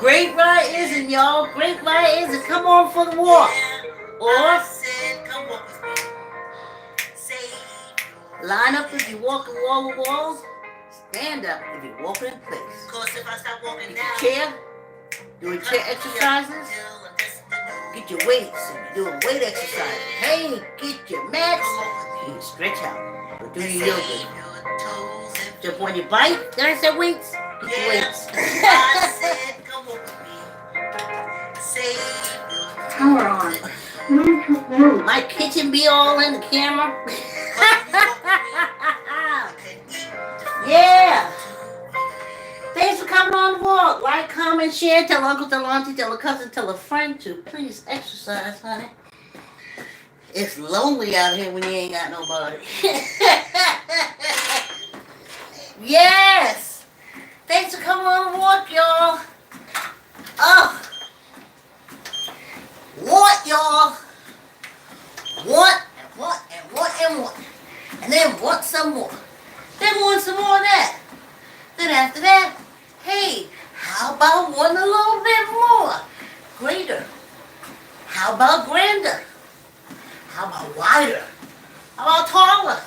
Great Ride isn't, y'all. Great Ride isn't. Come on for the walk. Or line up if you're walking wall to wall. Stand up if you're walking in place. Get your chair. Doing chair exercises. Get your weights. If you're doing weight exercises. Hey, get your mats. You stretch out. Or do your yoga. Jump on your bike. Did I say weights? Get your weights. Power on. My kitchen be all in the camera. Yeah. Thanks for coming on the walk. Like, comment, share. Tell uncle, tell auntie, tell a cousin, tell a friend to please exercise, honey. It's lonely out here when you ain't got nobody. Yes. Thanks for coming on the walk, y'all. Oh. Want, y'all. Want and want and want and want. And then want some more. Then want some more of that. Then after that, hey, how about one a little bit more? Greater. How about grander? How about wider? How about taller?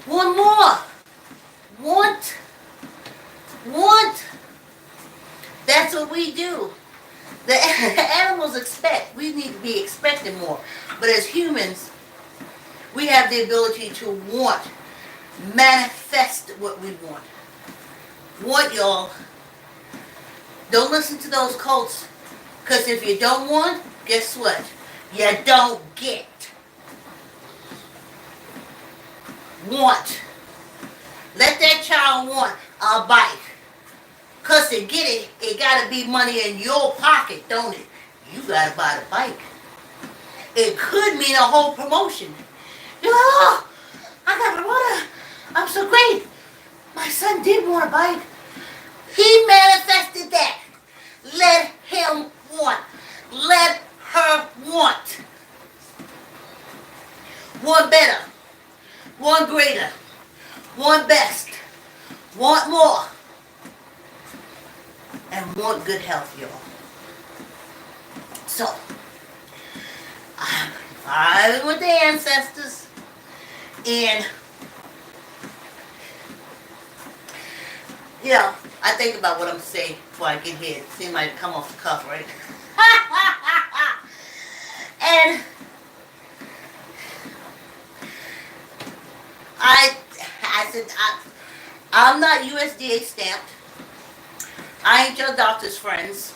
One more. Want. That's what we do. The animals expect. We need to be expecting more. But as humans, we have the ability to want. Manifest what we want. Want, y'all. Don't listen to those cults. Because if you don't want, guess what? You don't get. Want. Let that child want a bike. Because to get it, it got to be money in your pocket, don't it? You got to buy the bike. It could mean a whole promotion. Oh, I got the water. I'm so great. My son did want a bike. He manifested that. Let him want. Let her want. Want better. Want greater. Want best. Want more. And want good health, y'all. So, I'm vibing with the ancestors. And, you know, I think about what I'm saying before I get here. It seems like it come off the cuff, right? And I said, I'm not USDA stamped. I ain't your doctor's friends.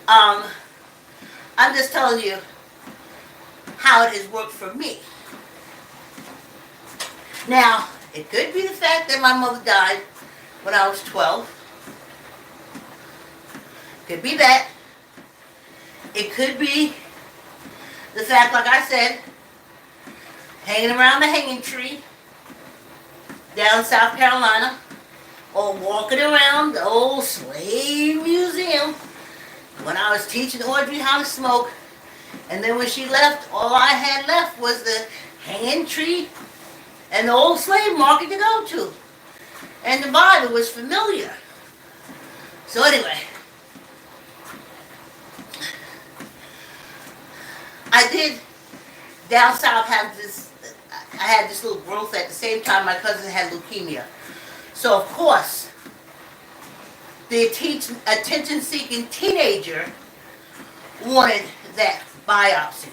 I'm just telling you how it has worked for me. Now, it could be the fact that my mother died when I was 12. Could be that. It could be the fact, like I said, hanging around the hanging tree down South Carolina, or walking around the old slave museum when I was teaching Audrey how to smoke. And then when she left, all I had left was the hanging tree and the old slave market to go to. And the Bible was familiar. So anyway, I did down south have this, I had this little growth at the same time my cousin had leukemia. So of course, the attention-seeking teenager wanted that biopsy.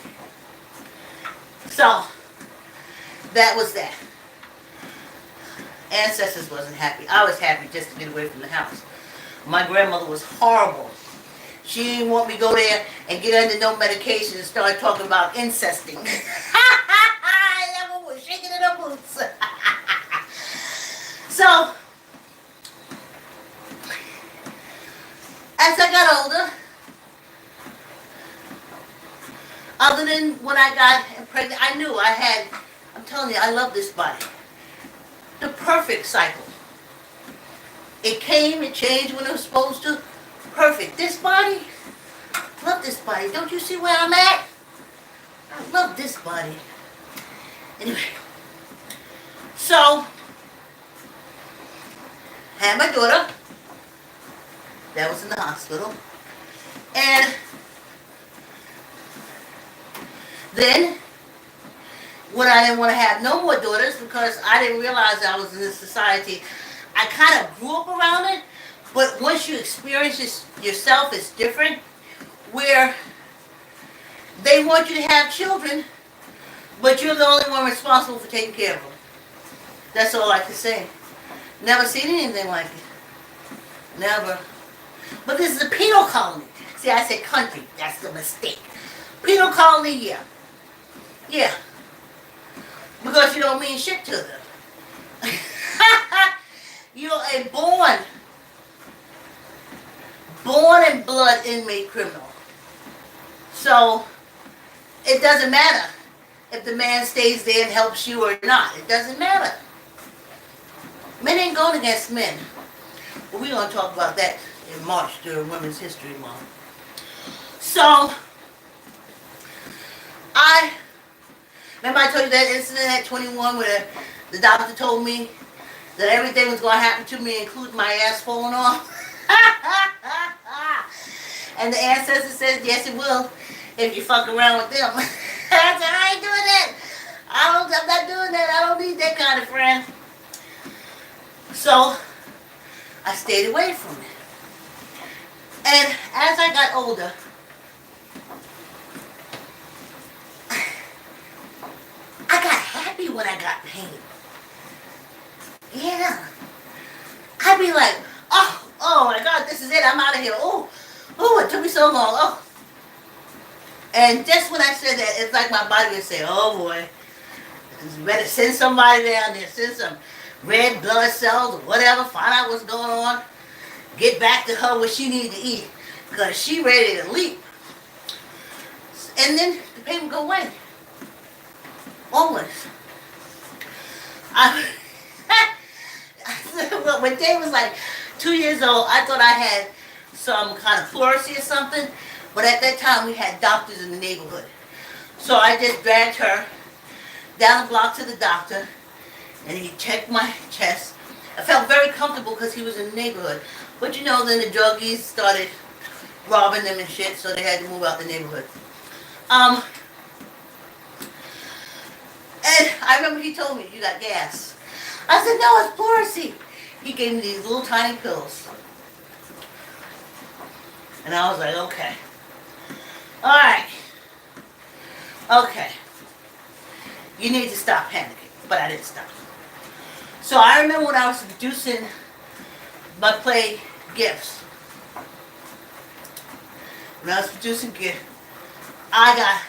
So, that was that. Ancestors wasn't happy. I was happy just to get away from the house. My grandmother was horrible. She didn't want me to go there and get under no medication and start talking about incesting. That one was shaking in her boots. So, as I got older, other than when I got pregnant, I knew I had, I'm telling you, I love this body. The perfect cycle. It came, it changed when it was supposed to. Perfect. This body, love this body. Don't you see where I'm at? I love this body. Anyway, so, had my daughter. That was in the hospital. And then, when I didn't want to have no more daughters because I didn't realize I was in this society, I kind of grew up around it, but once you experience it yourself, it's different, where they want you to have children, but you're the only one responsible for taking care of them. That's all I can say. Never seen anything like it. Never. But this is a penal colony. See, I said country. That's the mistake. Penal colony, yeah. Yeah. Because you don't mean shit to them. You're a born and blood inmate criminal. So, it doesn't matter if the man stays there and helps you or not. It doesn't matter. Men ain't going against men. But we're going to talk about that in March during Women's History Month. So, remember I told you that incident at 21 where the doctor told me that everything was going to happen to me, including my ass falling off? And the ancestor says, yes it will, if you fuck around with them. I said, I ain't doing that. I'm not doing that. I don't need that kind of friend. So, I stayed away from it. And as I got older, I got happy when I got pain. Yeah. I'd be like, oh my God, this is it. I'm out of here. Oh, it took me so long. Oh. And just when I said that, it's like my body would say, oh boy, you better send somebody down there, send some red blood cells or whatever, find out what's going on, get back to her what she needs to eat, because she ready to leap. And then the pain would go away. Always. When Dave was like 2 years old, I thought I had some kind of pleurisy or something, but at that time we had doctors in the neighborhood. So I just dragged her down the block to the doctor, and he checked my chest. I felt very comfortable because he was in the neighborhood. But you know, then the druggies started robbing them and shit, so they had to move out the neighborhood. And I remember he told me, you got gas. I said, no, it's pleurisy. He gave me these little tiny pills. And I was like, okay. Alright. Okay. You need to stop panicking. But I didn't stop. So I remember when I was producing my play Gifts. When I was producing Gifts, I got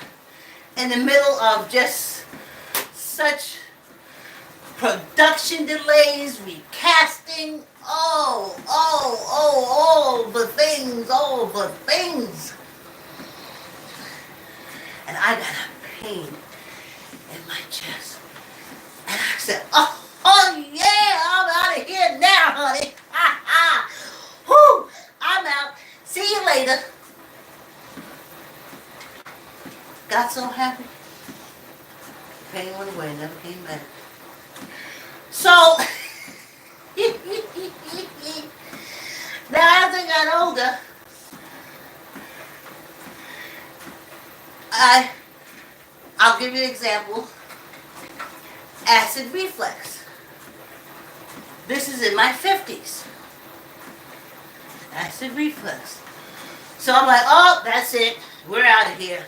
in the middle of just such production delays, recasting, all the things. And I got a pain in my chest. And I said, oh yeah, I'm out of here now, honey. Whew, I'm out. See you later. Got so happy. Pain went away, never came back. So, now as I got older, I'll give you an example. Acid reflux. This is in my 50s. Acid reflux. So I'm like, oh, that's it. We're out of here.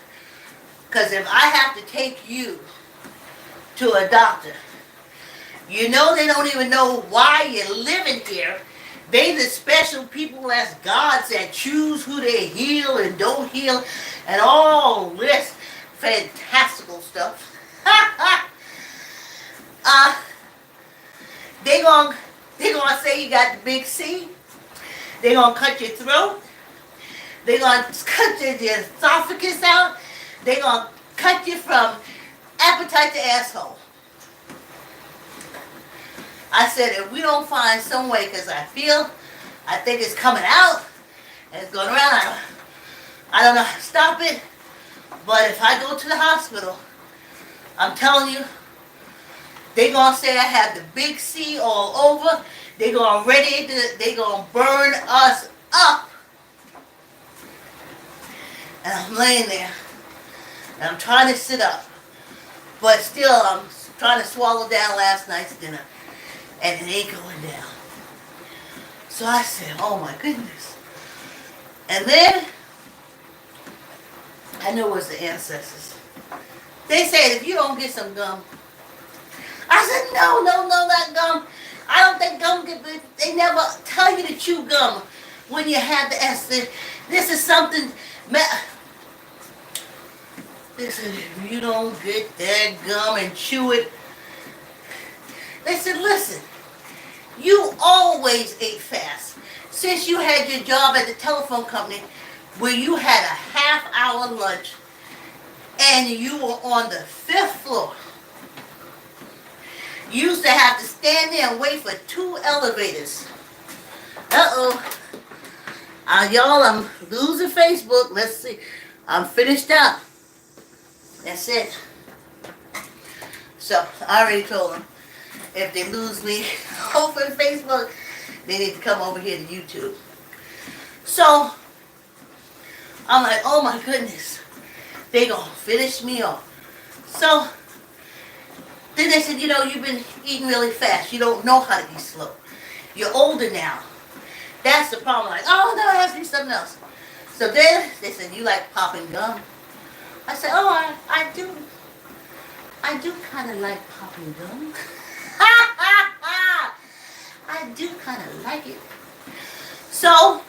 Because if I have to take you to a doctor, you know they don't even know why you're living here. They the special people as gods that choose who they heal and don't heal and all this fantastical stuff. They gonna say you got the big C. They gonna cut your throat. They gonna cut your esophagus out. They gonna cut you from appetite to asshole. I said, if we don't find some way, because I think it's coming out, and it's going around, I don't know how to stop it, but if I go to the hospital, I'm telling you, they gonna say I have the big C all over. They gonna burn us up. And I'm laying there. And I'm trying to sit up. But still, I'm trying to swallow down last night's dinner. And it ain't going down. So I said, oh my goodness. And then, I knew it was the ancestors. They said, if you don't get some gum. I said, no, not gum. I don't think gum, they never tell you to chew gum when you have the acid. This is something, they said, if you don't get that gum and chew it. They said, listen, you always ate fast. Since you had your job at the telephone company where you had a half-hour lunch and you were on the 5th floor. You used to have to stand there and wait for 2 elevators. Uh-oh. Y'all, I'm losing Facebook. Let's see. I'm finished up. That's it. So, I already told them, if they lose me over Facebook, they need to come over here to YouTube. So, I'm like, oh my goodness. They gonna finish me off. So, then they said, you know, you've been eating really fast. You don't know how to eat slow. You're older now. That's the problem. Like, oh no, it has to be something else. So then they said, you like popping gum? I said, oh, I do. I do kind of like popping gum. I do kind of like it. So,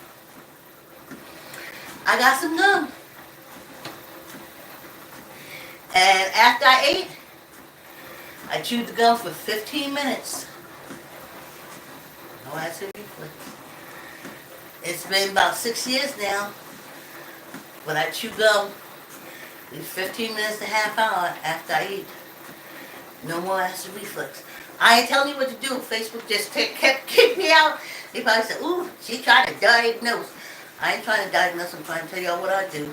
I got some gum. And after I ate, I chewed the gum for 15 minutes. No acid reflux. It's been about 6 years now, but I chew gum at least 15 minutes to half hour after I eat. No more acid reflux. I ain't telling you what to do. Facebook just kept kicking me out. They probably said, ooh, she tried to diagnose. I ain't trying to diagnose. I'm trying to tell y'all what I do.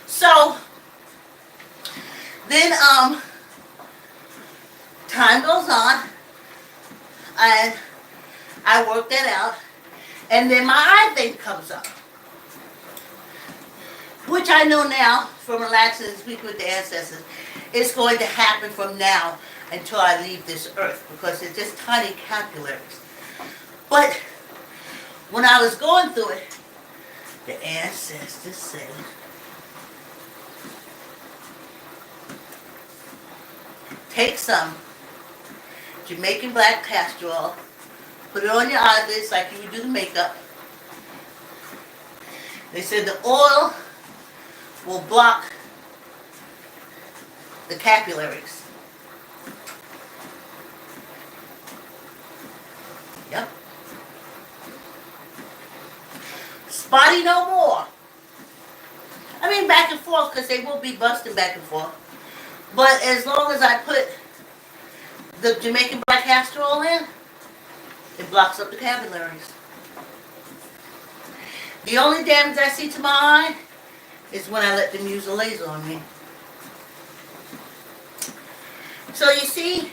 So, then, time goes on, and I work that out, and then my eye thing comes up, which I know now from relaxing and speaking with the ancestors, it's going to happen from now until I leave this earth, because it's just tiny capillaries. But when I was going through it, the ancestors said, take some Jamaican black castor oil, put it on your eyelids like you would do the makeup. They said the oil will block the capillaries. Yep. Spotty no more. I mean back and forth, because they will be busting back and forth. But as long as I put the Jamaican black castor oil in, it blocks up the capillaries. The only damage I see to my eye is when I let them use a laser on me. So you see,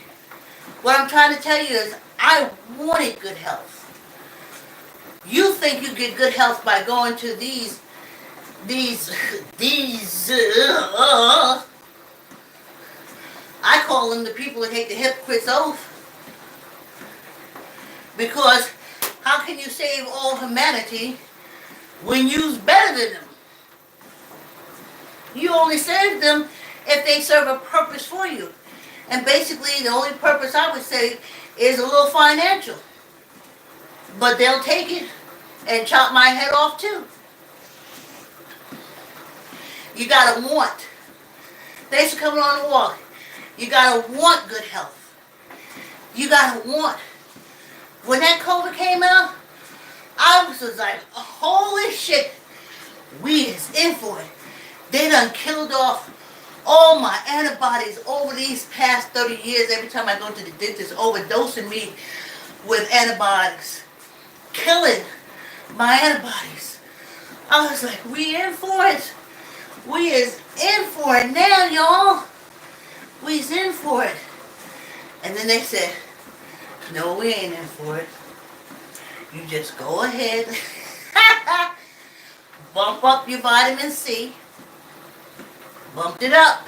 what I'm trying to tell you is I wanted good health. You think you get good health by going to these I call them the people that take the hypocrite's oath. Because how can you save all humanity when you's better than them? You only save them if they serve a purpose for you. And basically the only purpose I would say is a little financial. But they'll take it and chop my head off too. You gotta want. Thanks for coming on the walk. You gotta want good health. You gotta want. When that COVID came out, I was like, holy shit, we is in for it. They done killed off all my antibodies over these past 30 years. Every time I go to the dentist, overdosing me with antibiotics. Killing my antibodies. I was like, we in for it. We is in for it now, y'all. We's in for it. And then they said, no, we ain't in for it. You just go ahead, bump up your vitamin C. Bumped it up.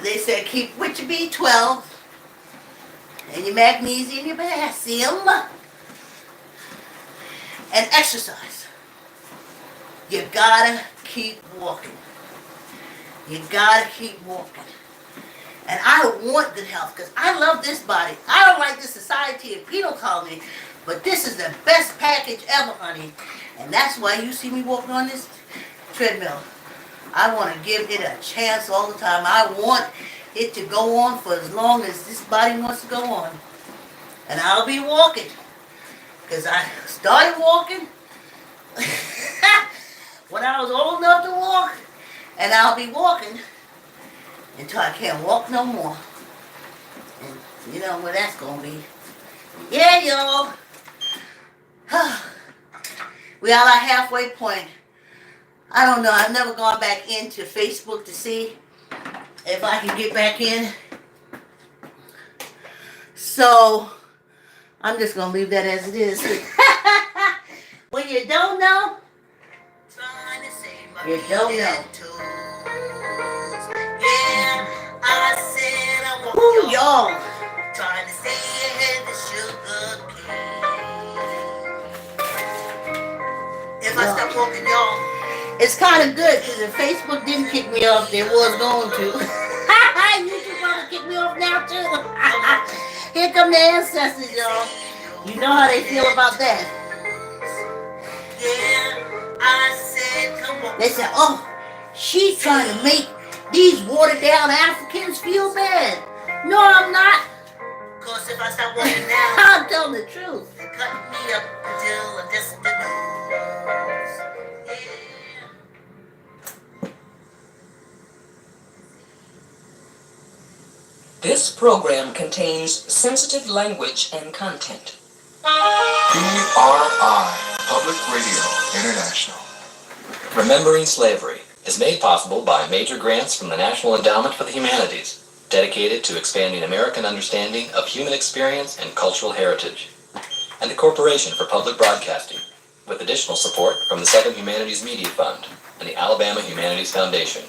They said keep with your B12 and your magnesium, your potassium, and exercise. You gotta keep walking. You gotta keep walking. And I want good health because I love this body. I don't like this society and penal colony, but this is the best package ever, honey. And that's why you see me walking on this treadmill. I want to give it a chance all the time. I want it to go on for as long as this body wants to go on. And I'll be walking. Because I started walking when I was old enough to walk. And I'll be walking until I can't walk no more. And you know where that's going to be. Yeah, y'all. We are at our halfway point. I don't know. I've never gone back into Facebook to see if I can get back in. So, I'm just going to leave that as it is. When you don't know, you don't know. Ooh, y'all. Trying to say the sugar cane. If I stop walking, y'all. It's kind of good because if Facebook didn't kick me off, they was going to. YouTube probably kick me off now too. Here come the ancestors, y'all. You know how they feel about that. They said, oh, she's trying to make these watered down Africans feel bad. No, I'm not. Because if I stop walking now, I'm telling the truth. They cut me up until I'm just the nose. This program contains sensitive language and content. PRI, Public Radio International. Remembering Slavery is made possible by major grants from the National Endowment for the Humanities, dedicated to expanding American understanding of human experience and cultural heritage, and the Corporation for Public Broadcasting, with additional support from the Southern Humanities Media Fund and the Alabama Humanities Foundation.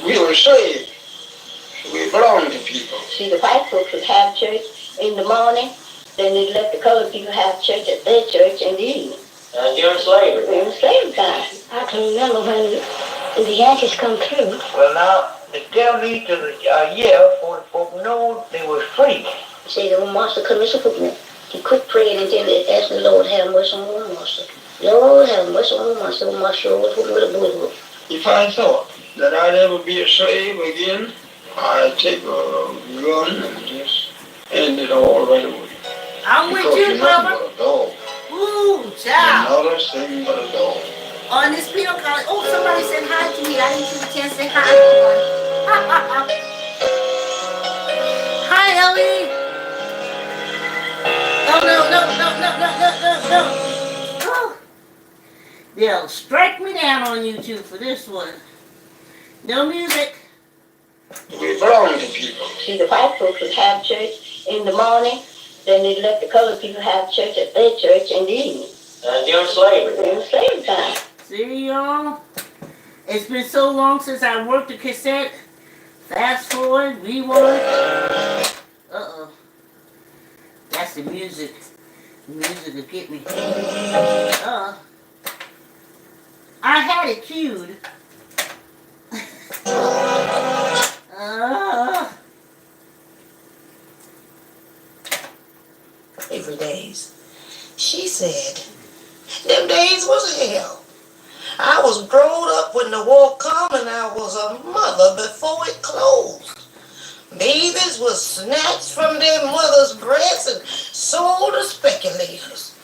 We were slaves. We belonged to people. See, the white folks would have church in the morning, then they'd let the colored people have church at their church in the evening. During slavery. In slave time. I can remember when the Yankees come through. Well, now, they tell me to the year for folk know they were free. See, the old master couldn't listen to me. He quit praying until they asked the Lord, have mercy on the old master. Lord, have mercy on the master. The master always with a bullet. If I thought that I'd ever be a slave again, I'd take a gun and just end it all right away. I'm with Because you, you're nothing brother. but a dog. Ooh, child. Another thing but a dog. On this penal colony. Oh, somebody said hi to me. I didn't get a chance to say hi, everyone. Hi, Ellie. Oh, no. Oh. They'll strike me down on YouTube for this one. No music. We belong to people. See, the white folks would have church in the morning, then they'd let the colored people have church at their church in the evening. During slavery. In slave time. See, y'all? It's been so long since I worked a cassette. Fast forward, rewind. Uh-oh. That's the music. The music will get me. I had it cued. Every days. She said, them days was hell. I was growed up when the war come and I was a mother before it closed. Babies was snatched from their mother's breasts and sold to speculators.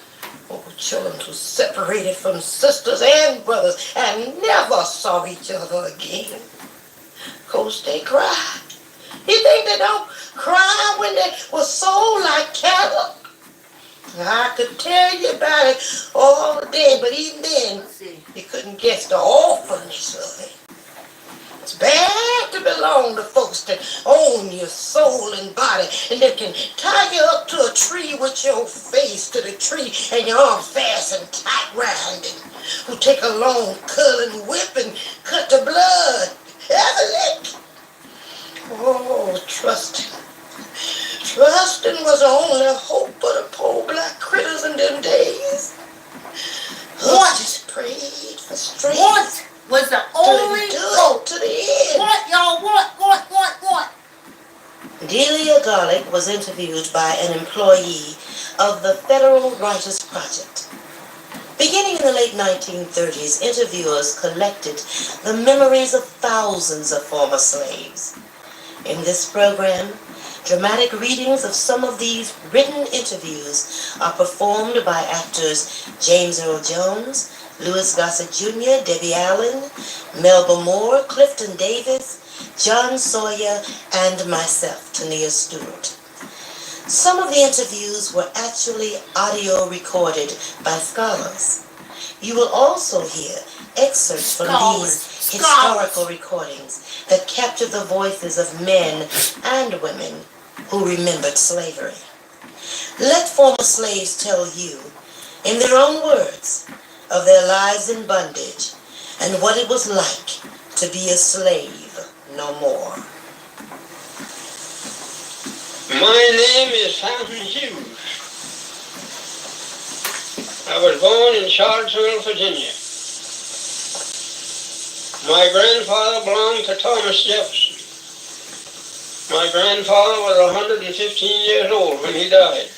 Oh, children were separated from sisters and brothers and never saw each other again. Of course, they cried. You think they don't cry when they were sold like cattle? I could tell you about it all day, but even then, you couldn't guess the awfulness of it. It's bad to be belong to folks that own your soul and body and that can tie you up to a tree with your face to the tree and your arm fast and tight round it. Who take a long curling whip and cut the blood. Have a lick. Oh, trusting. Trusting was the only hope of the poor black critters in them days. What? Just prayed for strength. What was the only to do hope? it to the end. What, y'all? What? Delia Garlick was interviewed by an employee of the Federal Writers Project. Beginning in the late 1930s, interviewers collected the memories of thousands of former slaves. In this program, dramatic readings of some of these written interviews are performed by actors James Earl Jones, Louis Gossett Jr., Debbie Allen, Melba Moore, Clifton Davis, John Sawyer, and myself, Tania Stewart. Some of the interviews were actually audio recorded by scholars. You will also hear excerpts from these historical recordings that capture the voices of men and women who remembered slavery. Let former slaves tell you, in their own words, of their lives in bondage and what it was like to be a slave no more. My name is Fountain Hughes. I was born in Charlottesville, Virginia. My grandfather belonged to Thomas Jefferson. My grandfather was 115 years old when he died.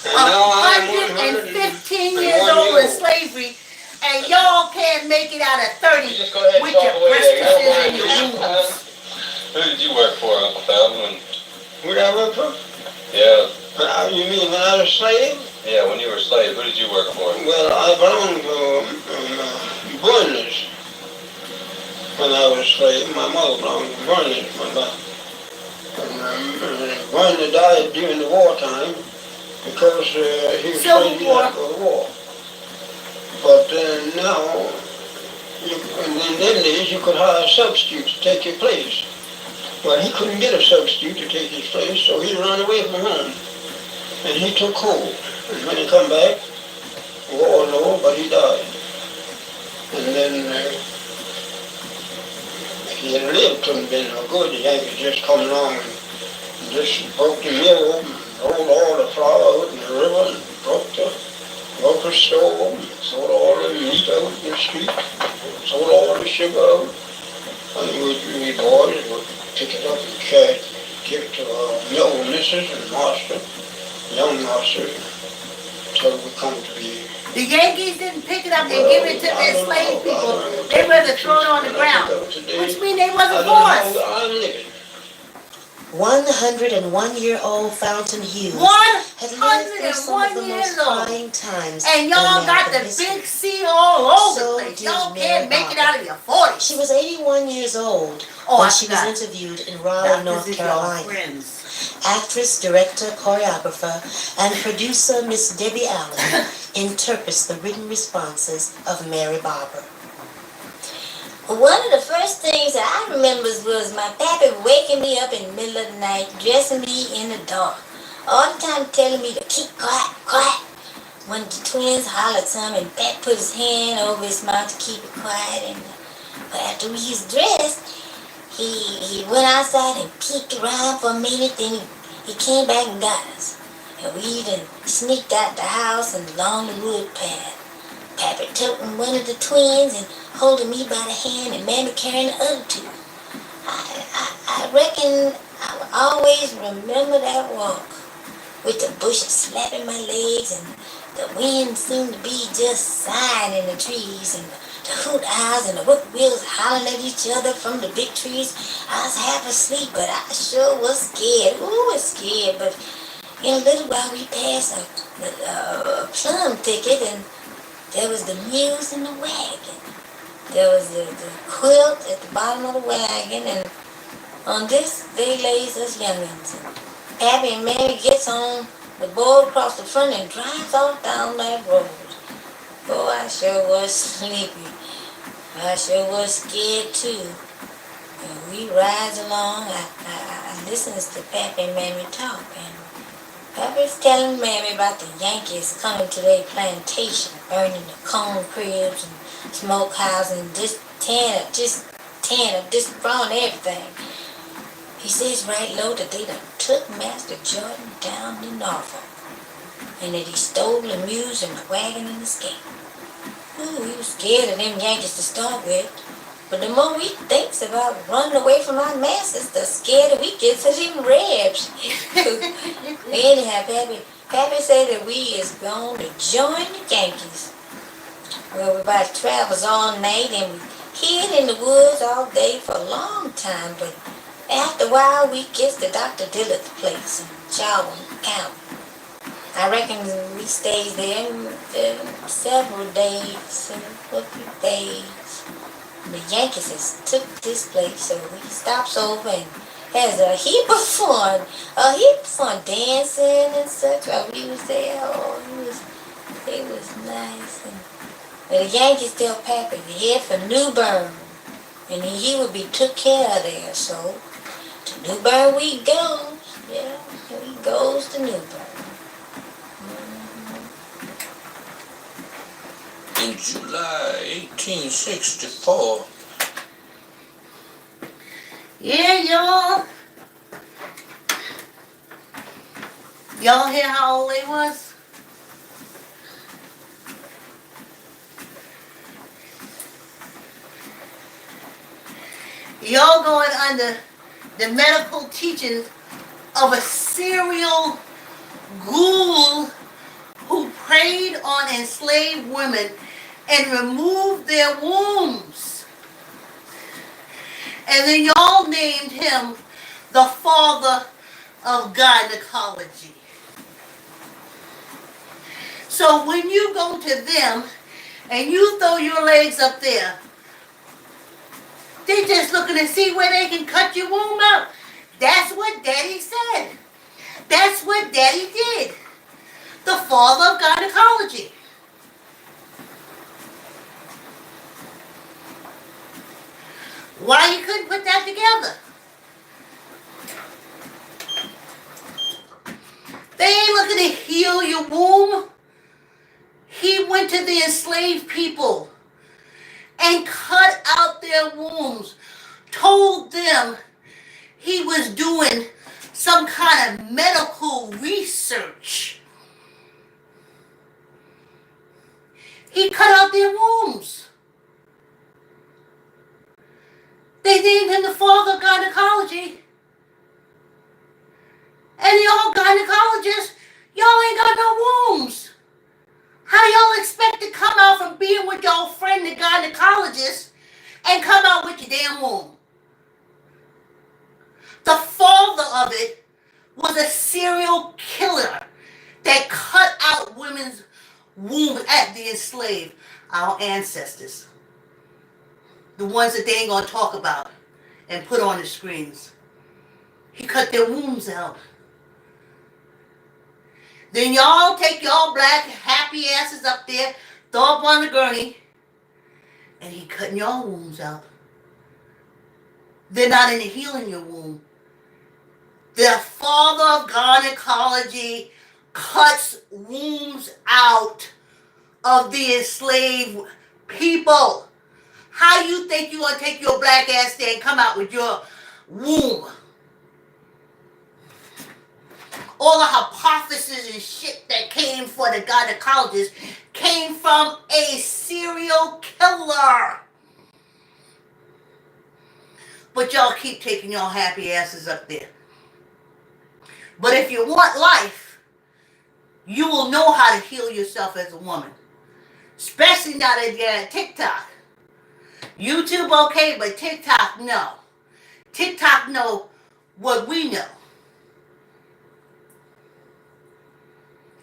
And now I am 115 years old in slavery, and y'all can't make it out of 30 Just go ahead and with talk your away there. You don't breasts mind, and your do you? boobs. Who did you work for, Uncle Feldman? Who did I work for? Yeah, You mean when I was a slave? yeah, when you were a slave, who did you work for? Well, I belonged to Burnley's when I was a slave. My mother belonged to Burnley's. Burnley died during the wartime because he was Civil afraid War. to go to war. But now, in them days, you could hire a substitute to take your place. Well, he couldn't get a substitute to take his place, so he ran away from home. And he took hold. And when he come back, war was over, but he died. And then if he had lived, couldn't have been no good. The Yankees just come along and just broke the mill open, rolled all the flour out in the river, and broke the store, and sold all the meat out in the street, sold all the sugar out. And we boys would pick it up and give it to old missus and master, young masters, until we come to be. The Yankees didn't pick it up and give it to the enslaved people. They rather throw it on the ground, which means they wasn't for us. I'm living. 101-year-old Fountain Hughes had lived through some of the 101 most years old. trying times And in y'all got American the history. big C all over So the place. did Y'all Mary can't make it Barbara. out of your 40s. She was 81 years old Oh, when I she was forgot. interviewed in Raleigh, North Doctors is y'all Carolina. friends. Actress, director, choreographer, and producer Miss Debbie Allen interprets the written responses of Mary Barbara. One of the first things that I remember was my pappy waking me up in the middle of the night, dressing me in the dark, all the time telling me to keep quiet, quiet. When the twins hollered some and Pat put his hand over his mouth to keep it quiet, and but after we was dressed, he went outside and peeked around for a minute, then he came back and got us. And we even sneaked out the house and along the wood path. Pappy took one of the twins and holding me by the hand and Mammy carrying the other two. I reckon I will always remember that walk with the bushes slapping my legs and the wind seemed to be just sighing in the trees and the hoot owls and the whippoorwills hollering at each other from the big trees. I was half asleep, but I sure was scared. Ooh, was scared. But in a little while we passed a plum thicket and there was the mule in the wagon. There was the quilt at the bottom of the wagon, and on this they lays us youngins. Pappy and Mary gets on the board across the front and drives off down that road. Oh, I sure was sleepy. I sure was scared too. And we rise along. I listens to Pappy and Mammy talk, and Pappy's telling Mammy about the Yankees coming to their plantation, burning the corn cribs and smokehouse and just tearing up, destroying everything. He says right low that they done took Master Jordan down to Norfolk, and that he stole the mules and the wagon and the skate. Ooh, he was scared of them Yankees to start with. But the more he thinks about running away from our masters, the scared we get of them Rebs. Anyhow, Pappy said that we is going to join the Yankees. Well, we about travels all night and we hid in the woods all day for a long time. But after a while, we gets to Dr. Dillard's place in Charlton County. I reckon we stayed there several days, a few days. The Yankees has took this place, so we stops over and has a heap of fun dancing and such while we was there. Oh, it was nice. And the Yankees tell Pappy to head for New Bern, and he would be took care of there. So to New Bern we goes, yeah, he goes to New Bern. In July 1864. Yeah, y'all. Y'all hear how old they was? Y'all going under the medical teachings of a serial ghoul who preyed on enslaved women and removed their wombs. And then y'all named him the father of gynecology. So when you go to them and you throw your legs up there, they're just looking to see where they can cut your womb out. That's what Daddy said. That's what Daddy did. The father of gynecology. Why you couldn't put that together? They ain't looking to heal your womb. He went to the enslaved people and cut out their wombs, told them he was doing some kind of medical research. He cut out their wombs. They named him the father of gynecology. And y'all gynecologists, y'all ain't got no wombs. How y'all expect to come out from being with y'all friend the gynecologist and come out with your damn womb? The father of it was a serial killer that cut out women's wombs at the enslaved, our ancestors. The ones that they ain't gonna talk about and put on the screens. He cut their wombs out. Then y'all take y'all black happy asses up there, throw up on the gurney, and he cutting y'all wombs out. They're not into healing your womb. The father of gynecology cuts wombs out of the enslaved people. How you think you gonna take your black ass there and come out with your womb? All the hypotheses and shit that came for the gynecologist came from a serial killer. But y'all keep taking y'all happy asses up there. But if you want life, you will know how to heal yourself as a woman. Especially now that you're at TikTok. YouTube okay, but TikTok no. TikTok know what we know.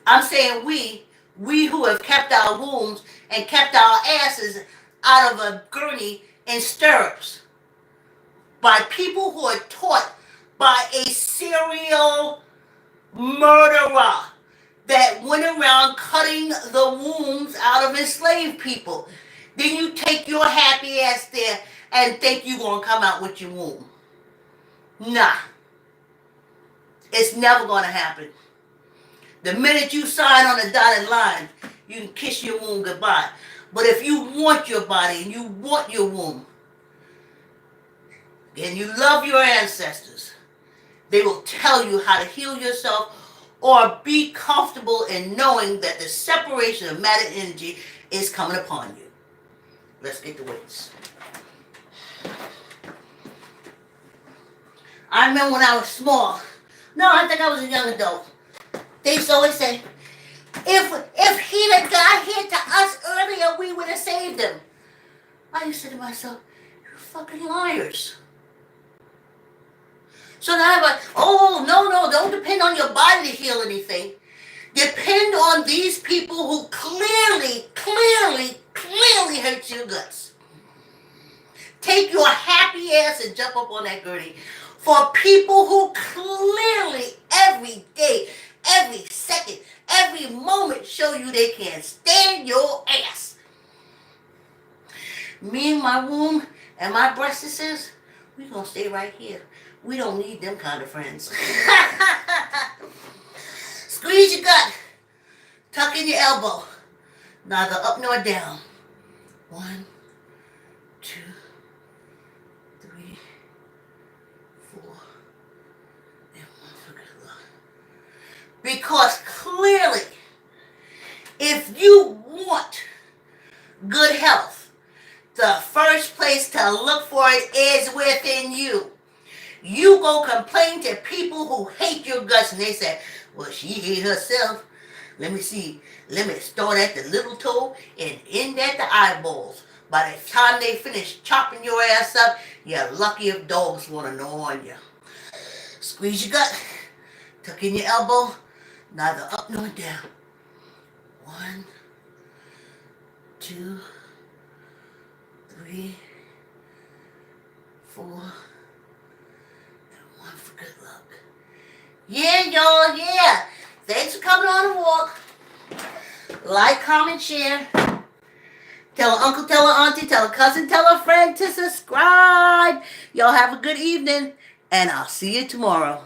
I'm saying we who have kept our wombs and kept our asses out of a gurney in stirrups by people who are taught by a serial murderer that went around cutting the wombs out of enslaved people. Then you take your happy ass there and think you're going to come out with your womb. Nah. It's never going to happen. The minute you sign on the dotted line, you can kiss your womb goodbye. But if you want your body and you want your womb, and you love your ancestors, they will tell you how to heal yourself or be comfortable in knowing that the separation of matter energy is coming upon you. Let's get the weights. I remember when I was small. No, I think I was a young adult. They used to always say, if he'd have got here to us earlier, we would have saved him. I used to say to myself, you fucking liars. So now I'm like, oh, no, don't depend on your body to heal anything. Depend on these people who clearly hurt your guts. Take your happy ass and jump up on that gurney. For people who clearly every day, every second, every moment show you they can't stand your ass. Me and my womb and my breastises, we gonna stay right here. We don't need them kind of friends. Squeeze your gut. Tuck in your elbow. Neither up nor down. 1, 2, 3, 4, and 1 for good luck. Because clearly, if you want good health, the first place to look for it is within you. You go complain to people who hate your guts and they say, well, she hate herself. Let me see. Let me start at the little toe and end at the eyeballs. By the time they finish chopping your ass up, you're lucky if dogs want to gnaw on you. Squeeze your gut. Tuck in your elbow. Neither up nor down. 1, 2, 3, 4, and 1 for good luck. Yeah, y'all, yeah. Thanks for coming on the walk. Like, comment, share. Tell an uncle, tell an auntie, tell a cousin, tell a friend to subscribe. Y'all have a good evening, and I'll see you tomorrow.